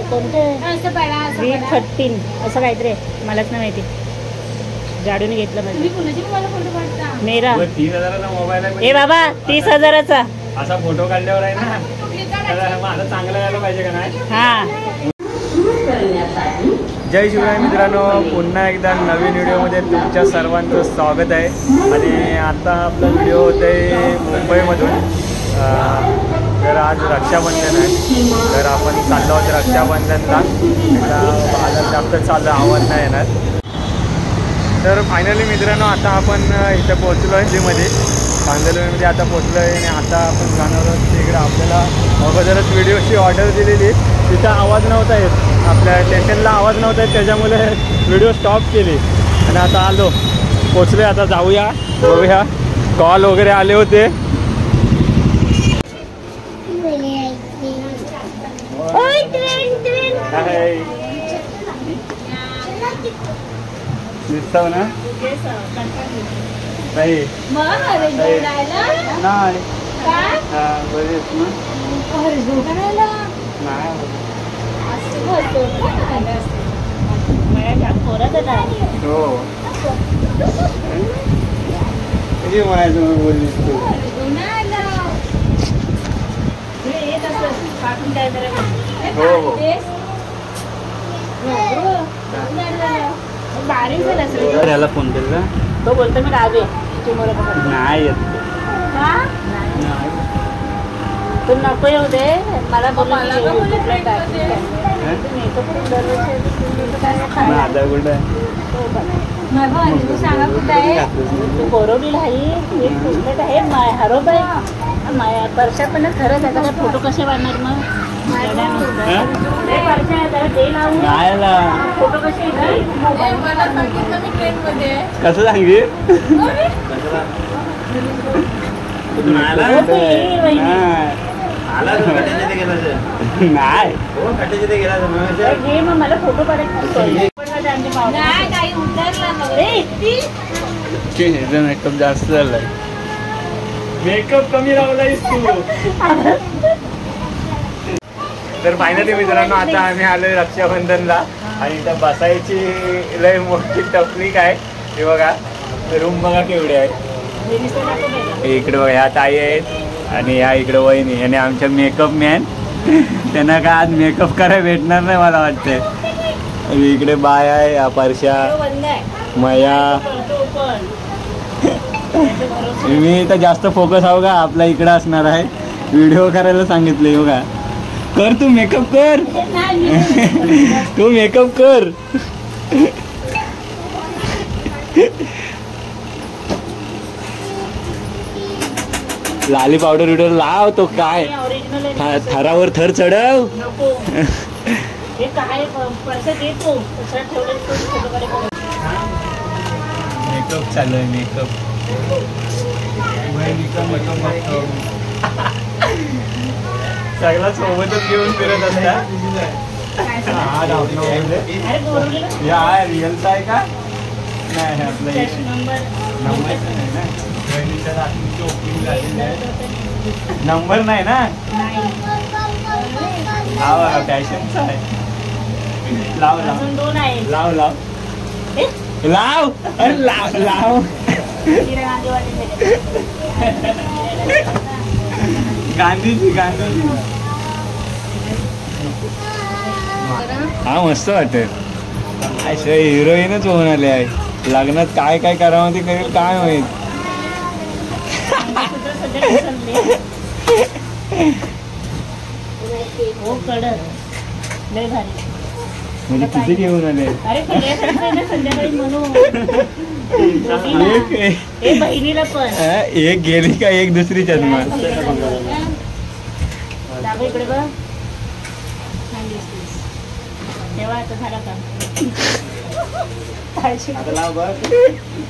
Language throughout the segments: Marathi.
कोणते V13 असं काहीतरी मलाच नाही माहिती. जाडून घेतलं पाहिजे मेरा 30,000चा मोबाईल आहे. ए बाबा 30,000चा असा फोटो काढल्यावर आहे ना माझा चांगला यायला पाहिजे का नाही. हा. जय शिवराय मित्रांनो, पुन्हा एकदा नवीन व्हिडिओमध्ये तुमच्या सर्वांचं स्वागत आहे. आणि आता आपला व्हिडिओ होत आहे मुंबईमधून. तर आज रक्षाबंधन आहे, तर आपण चाललो आहोत रक्षाबंधनला. बाजार जास्त चाललं, आवाज नाही येणार. तर फायनली मित्रांनो आता आपण इथं पोहोचलो आहे दिल्लीमध्ये, कांदलमध्ये आता पोहोचलो आहे. आणि आता आपण जाणार आहोत तिकडे. आपल्याला अगोदरच व्हिडिओची ऑर्डर दिलेली, तिथं आवाज नव्हता येत, आपल्या स्टेशनला आवाज नव्हता येत, त्याच्यामुळे व्हिडिओ स्टॉप केली. आणि आता आलो, पोचले. आता जाऊया, बघूया. कॉल वगैरे आले होते. दिसतो ना नाही किती म्हणायचं बोललीस तू. हो हो याला फोन केला तो बोलतो मी राजे नाही येत तू नको येऊ दे मला बोल. बोरवलीला आहे हरोबाई परशा पण खरंच आहे का. फोटो कसे वाढणार मग फोटो कसे कसं सांगे नाही मला फोटो काढायचे मेकअप जास्त झालाय. मेकअप कमी लावलायस तू. तर फायनली मित्रांनो आता आम्ही आलोय रक्षाबंधनला. आणि इथं बसायची लय मोठी तकलीफ आहे. हे बघा रूम बघा केवढे आहे. इकडे बघा ह्या ताई आहेत आणि ह्या इकडे वहिनी आणि आमच्या मेकअप मॅन. त्यांना काय आज मेकअप करायला भेटणार नाही मला वाटतंय. इकडे बाय आहे, परशा, मया. मी तर जास्त फोकस आहो का आपला इकडं असणार आहे. व्हिडिओ करायला सांगितले. बघा कर तू मेकअप कर. तू मेकअप कर. लाली पावडर विडर लाव. तो काय थरावर थर चढव. मेकअप चालू आहे. मेकअप सगळा सोबतच घेऊन फिरत असता. हा रिअलचा आहे का नाही आपला नंबर नाही ना. हा बघा फॅशनचा आहे. लाव लाव लाव लाव लाव अरे लाव लाव. गांधीजी गांधीजी. हा मस्त वाटेल. अशा हिरोईनच होऊन आले आहे. लग्नात काय काय करावं ते करेल काय माहित. म्हणजे किती घेऊन आले. बहिणीला पण एक गेली का एक दुसरी जन्म. इकडे बघ तेव्हा आता झाला का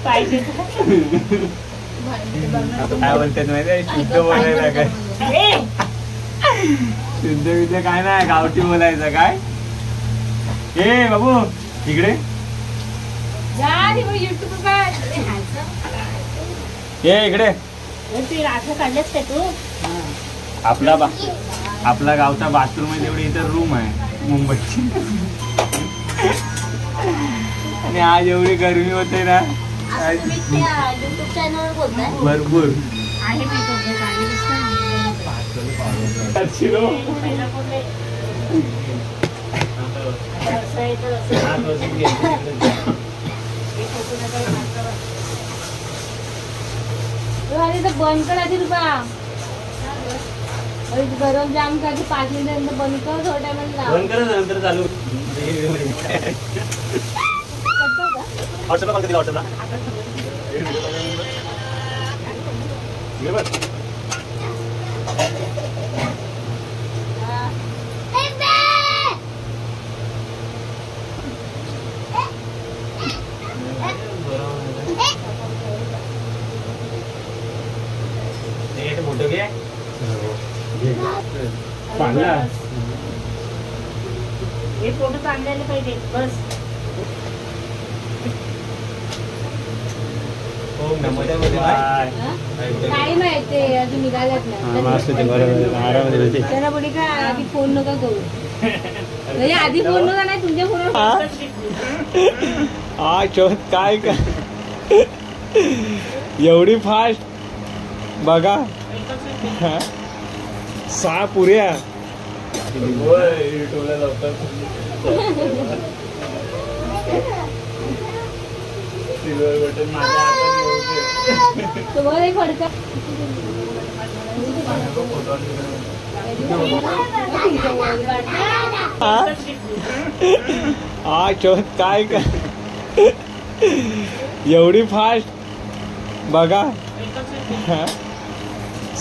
पाहिजे काय बोलतात माहिती आहे. शुद्ध बोलायला काय शुद्ध विद्या काय नाही गावठी बोलायचं काय. ए बाबू इकडे ये इकडे. काढलेस काय तू. आपला आपला गावचा बाथरूम आहे तेवढी इथं रूम आहे मुंबईची. आणि आज एवढी गरमी होते ना युट्यूब चॅनल बोलताय भरपूर. आहे बंद कर आधी रुपया गरम जाम का 5 मिनिटांनंतर बंद कर. थोड्या टायमाला बंद करा नंतर चालू. व्हॉट्सअपला कॉल केला व्हॉट्सअपला. मोठं घे पाहिला हे फोटो काढलेले पाहिजे बस. काय माहिती अजून निघालाच नाही. त्याला बोली का आधी फोन नका करू. म्हणजे आधी फोन नका नाही तुमच्या फोनवर. हा चोत काय का एवढी फास्ट बघा. 6 पुऱ्या तुम्हाला एक फडका हा चोत काय का एवढी फास्ट बघा.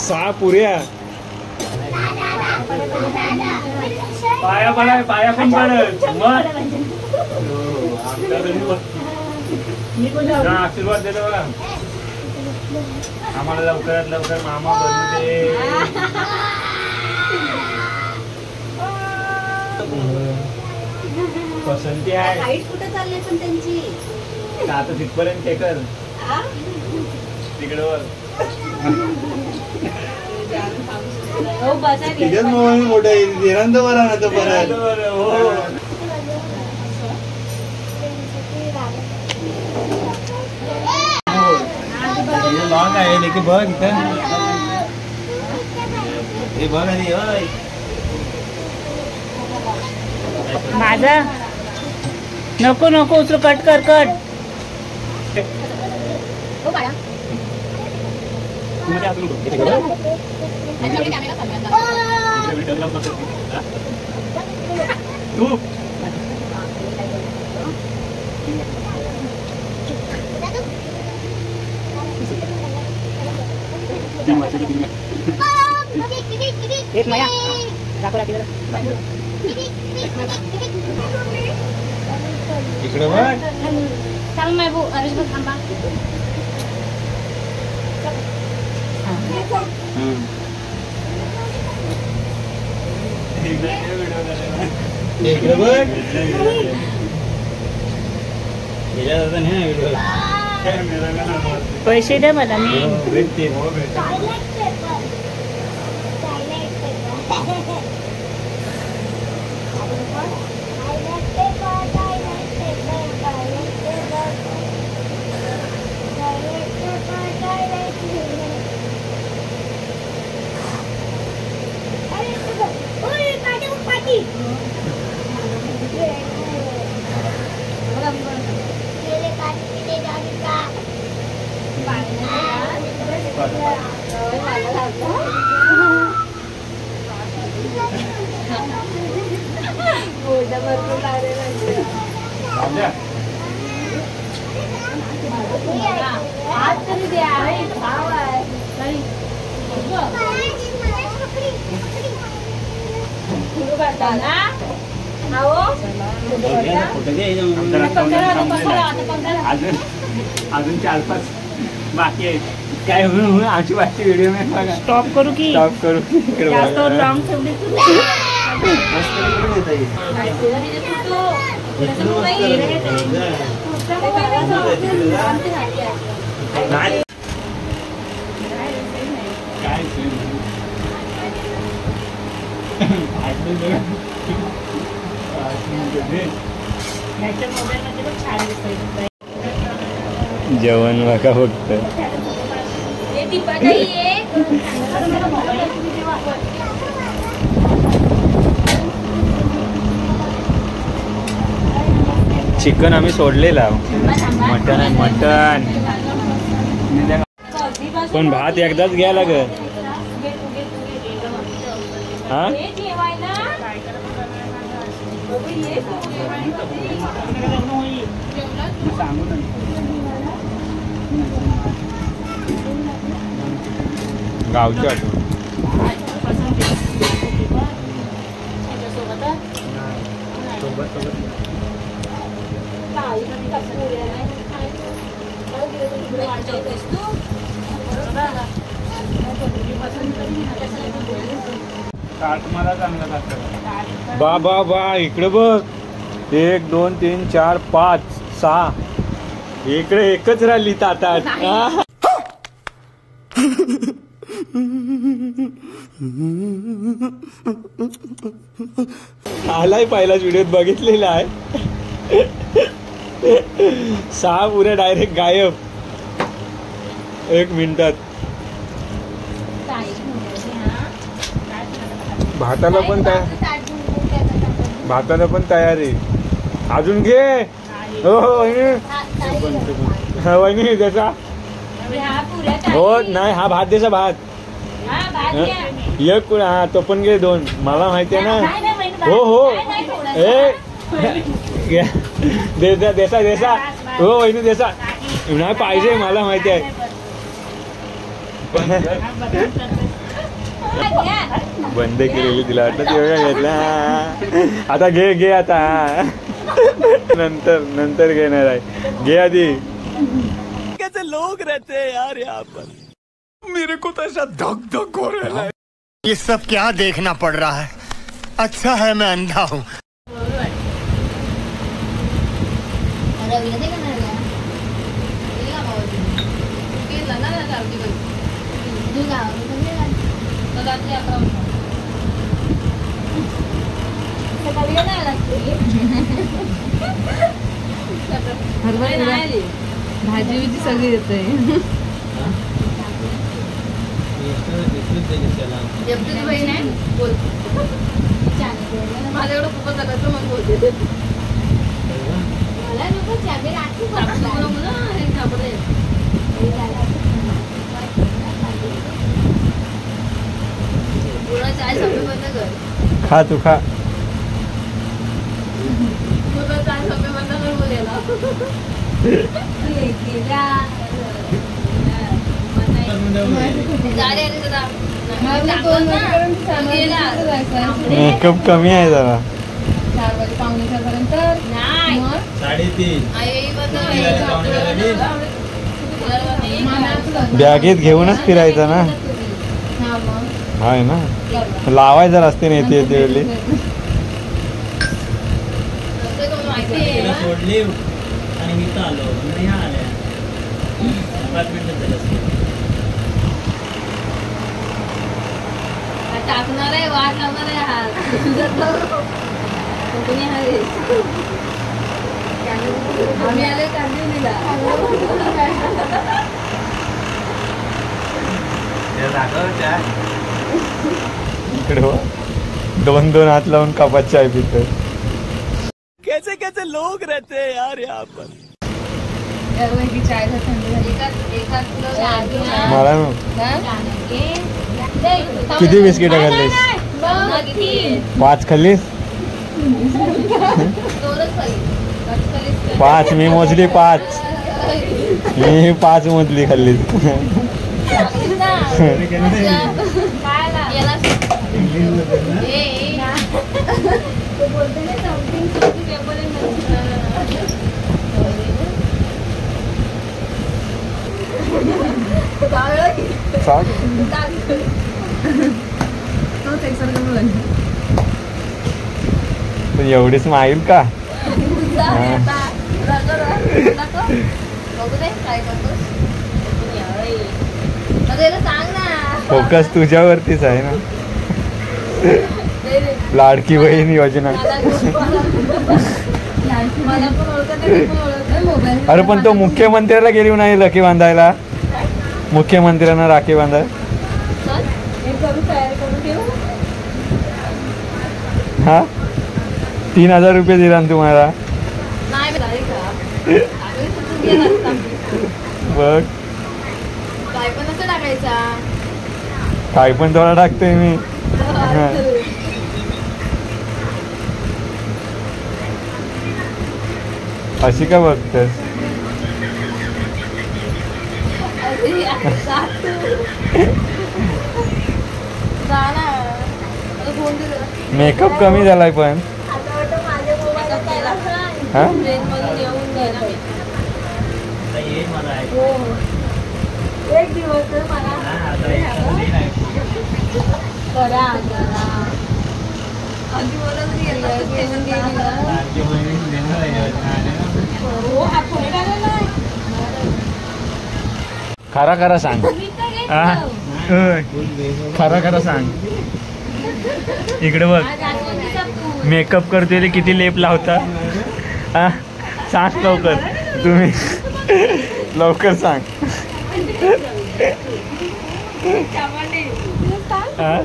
6 पुऱ्या पाया पडाय पाया पण पडत मग आशीर्वाद देतो बघा आम्हाला. लवकरात लवकर मामा बनू दे. पसंती आहे कुठे चालले पण त्यांची आता तिथपर्यंत टेकल तिकडं मोठं निरंतर बरा ना तो परत. लॉंग आहे लेकी बघ इथं हे बघ. आणि माझा नको नको उचलू. कट कर कट. एक माया दाखव राखी इकडे बघ. चल माय भाऊ अरे थांबा. इकडे बघ. पैसे द्या मला मी. अजून 4-5 बाकी आहेत. काय म्हणून आमची बाकी व्हिडिओ में बघा. स्टॉप करू की स्टॉप करू की इकडे जास्त लॉंग ठेवली काय जेवण बघा फक्त. चिकन आम्ही सोडलेला. मटन आहे मटन. पण भात एकदाच घ्या लागेल. हा गावची आठवण. बा बा बा इकडे बघ. 1 2 3 4 5 6 इकडे एकच राहिली ताटात. आलाय पहिलाच व्हिडिओत बघितलेला आहे. 6 पुऱ्या डायरेक्ट गायब 1 मिनिटात. भाताला पण तयारी. अजून घे. हो हो वहिनी त्याचा. हो नाही हा भात द्यायचा भात. एक हा तो पण घे 2. मला माहिती आहे ना. हो हो देसा हो वहिनी देसा. नाही पाहिजे मला माहिती आहे. बंद केलेली तिला वाटलं तेवढ्या घेतला. आता घे आता. नंतर घेणार आहे. घे आधी. कैसे लोग रहते हैं यार यहाँ पर. मेरे को तो ऐसा धक हो रहा है. ये सब क्या देखना पड़ रहा है. अच्छा है मैं अंधा हूँ. भाजी बिजी सगळी येते. माझ्याकडं खूपच जगायचं मग बोलते. खा तू खा. मेकअप कमी आहे जरा. 4 वाजे पावणे 4 पर्यंत. 3:30. बॅगेत घेऊनच फिरायचं ना. हाय ना लावायचं रस्ते नाही येते वेळी. सोडली आणि इथं आलो आणि ह्या आल्या 5 मिनिटं झालं. टाकणार आहे वाट लावणार आहे. हा कोणी आहे आम्ही आले कांदिवलीला. इकडे 2 हात लावून कपात चाय पितो. कैसे कैसे लोग रहते हैं यार यहाँ पर. चाय थंडी झाली. मला किती बिस्किट खाल्लीस. 5 खाल्लीस. 5 मी मोजली. 5 मी 5 मोजली खाल्लीस. एवढीच माईल का. फोकस तुझ्यावरतीच आहे ना. लाडकी बहीण योजना. मला पण ओळखत आहे, मी पण ओळखते. मोबाईल अरे पण तो मुख्यमंत्र्याला गेली नाही राखी बांधायला. मुख्यमंत्र्यांना राखी बांधाय. हे करू, तयार करून ठेवू. हा 3000 रुपये दिला ना तुम्हाला. नाही मी नाही का. आम्ही कुठून गेला असता. बघ काय पण असं टाकायचा. काय पण थोडा टाकतोय मी. हा. अशी का बघतेस. अरे आता जा ना. आता फोन दे जरा. मेकअप कमी झालाय पण. आता वाटतं माझ्या मोबाईलला पहिला हा? ट्रेनमधून येऊन गेला मी. आता येईल मला आहे. हो. एक दिवस तर मला आता एक नाही. करा जरा. आधी मला तरी येतं ठेवून गेली ना. लाडकी बहीण देणार आहे योजना. हो, हा फोन टाकला नाही. खरा खरा सांग. मी तर घेतलं. हा? खरा खरा सांग. इकडे बघ. आज आठवणीचा फूल. मेकअप करतोय किती लेप लावता. हा सांग लवकर तुम्ही. लवकर सांग. हा?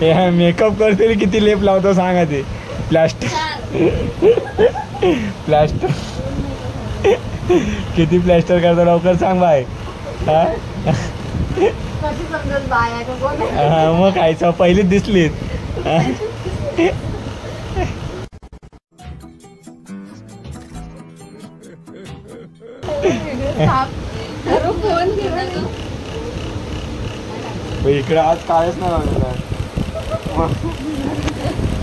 हे मेकअप करतोय किती लेप लावतो सांगा ते. प्लास्टर किती प्लास्टर करतो लवकर सांग बाय. हा कशी समजत बाया का कोण आहे? हा, मग खायचं पहिलीच दिसलीत. हा? अरे फोन घेऊन ये. इकडे आज कायच नाही लागलेला.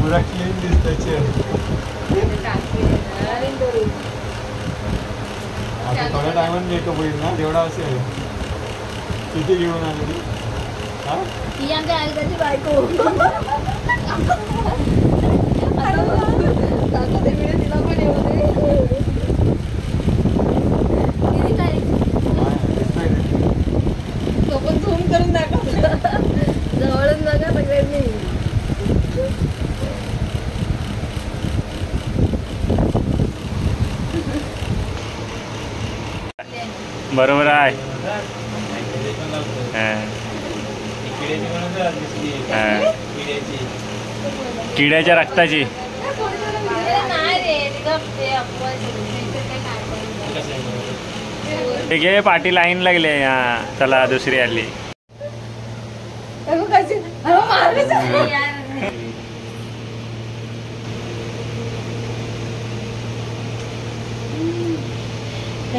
पुरा क्लीन दिसतोय. आता थोड्या टायमात मेकअप होईल ना तेवढा असेल. किती घेऊन आलेली. हा ही आमच्या आईची बायको. आता ते व्हिडिओ तिला पण येऊ दे. किती काय? तो पण झूम करून दाखवला. जवळच बघा सगळ्यांनी. बरोबर आहे. किड्याची म्हणून तर दिसली. हा. किड्याची. किड्याच्या रक्ताची. नाही रे, तिथं ते अपवाद काय काढता. ठीक आहे पाठी लाईन लागले. हा चला दुसरी आली.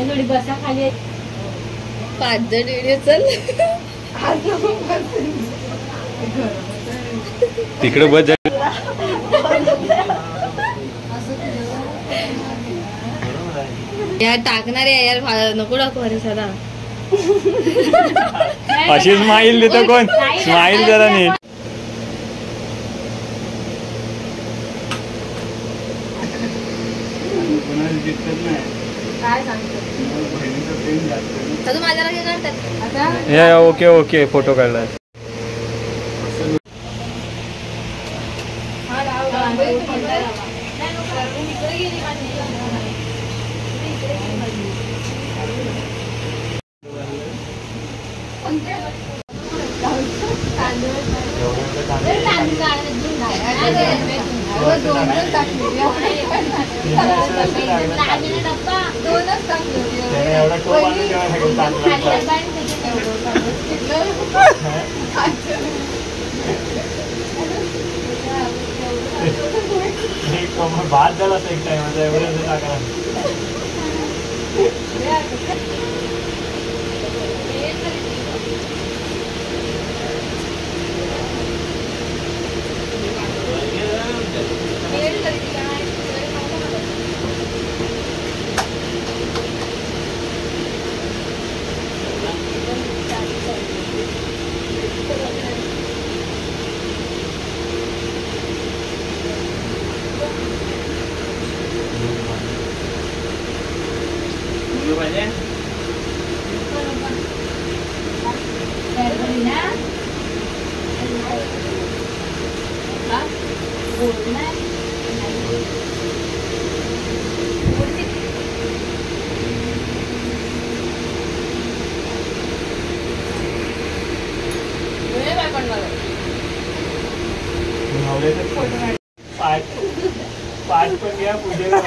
थोडी बसा खाली. 5 व्हिडिओ चल. तिकडे बस. यार टाकणार आहे यार. नको टाकू. अरे सदा अशी स्माईल देतो कोण. स्माईल जरा नीट. काय सांगतो माझ्याला काय करतात आता. हे ओके ओके फोटो काढलाय. भात झाला एक टाइम एवढं टाका. पाच पण घ्या पूजेला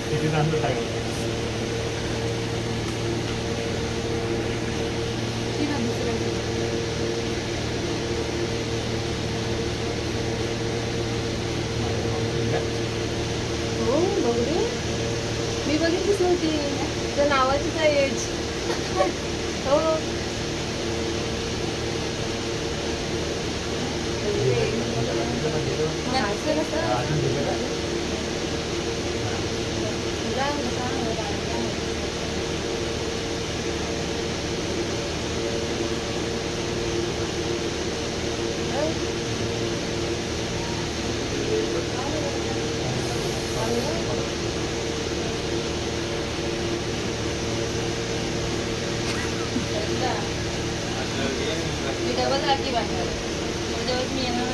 किती तांदूळ टाकायचे हो बघू मी बघितलीच नव्हती त्या नावाचीच आहे एज हो मी डबल राखी बांधणार त्याच्यावर मी येणार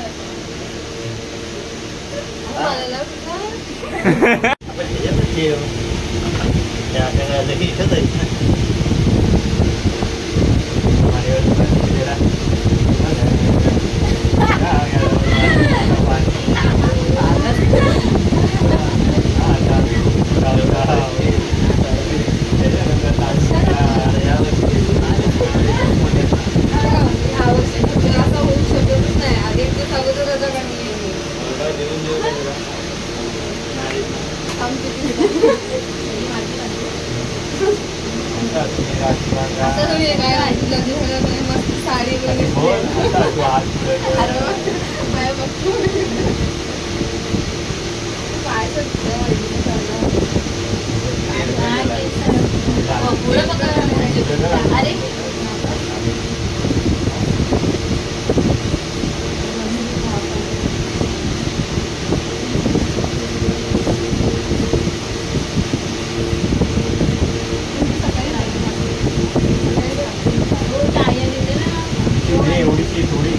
आपण त्याच्यातच जेव त्या करायला की इथंच आहे मस्त साडी अरे एवढीची थोडी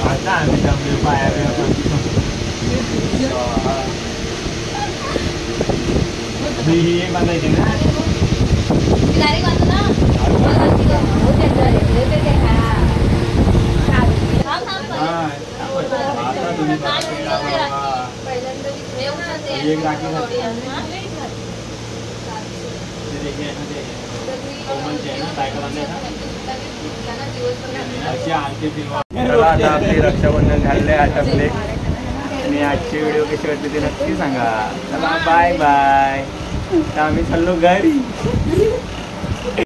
आता आम्ही जमले पाया बांधायची ना डायरेक्ट बांधू ना आता तुम्ही एक राखी चला आता आपली रक्षाबंधन झाले आटपले आणि आजची व्हिडिओ कशी वाटली ते नक्की सांगा. चला बाय बाय. आता आम्ही चाललो घरी.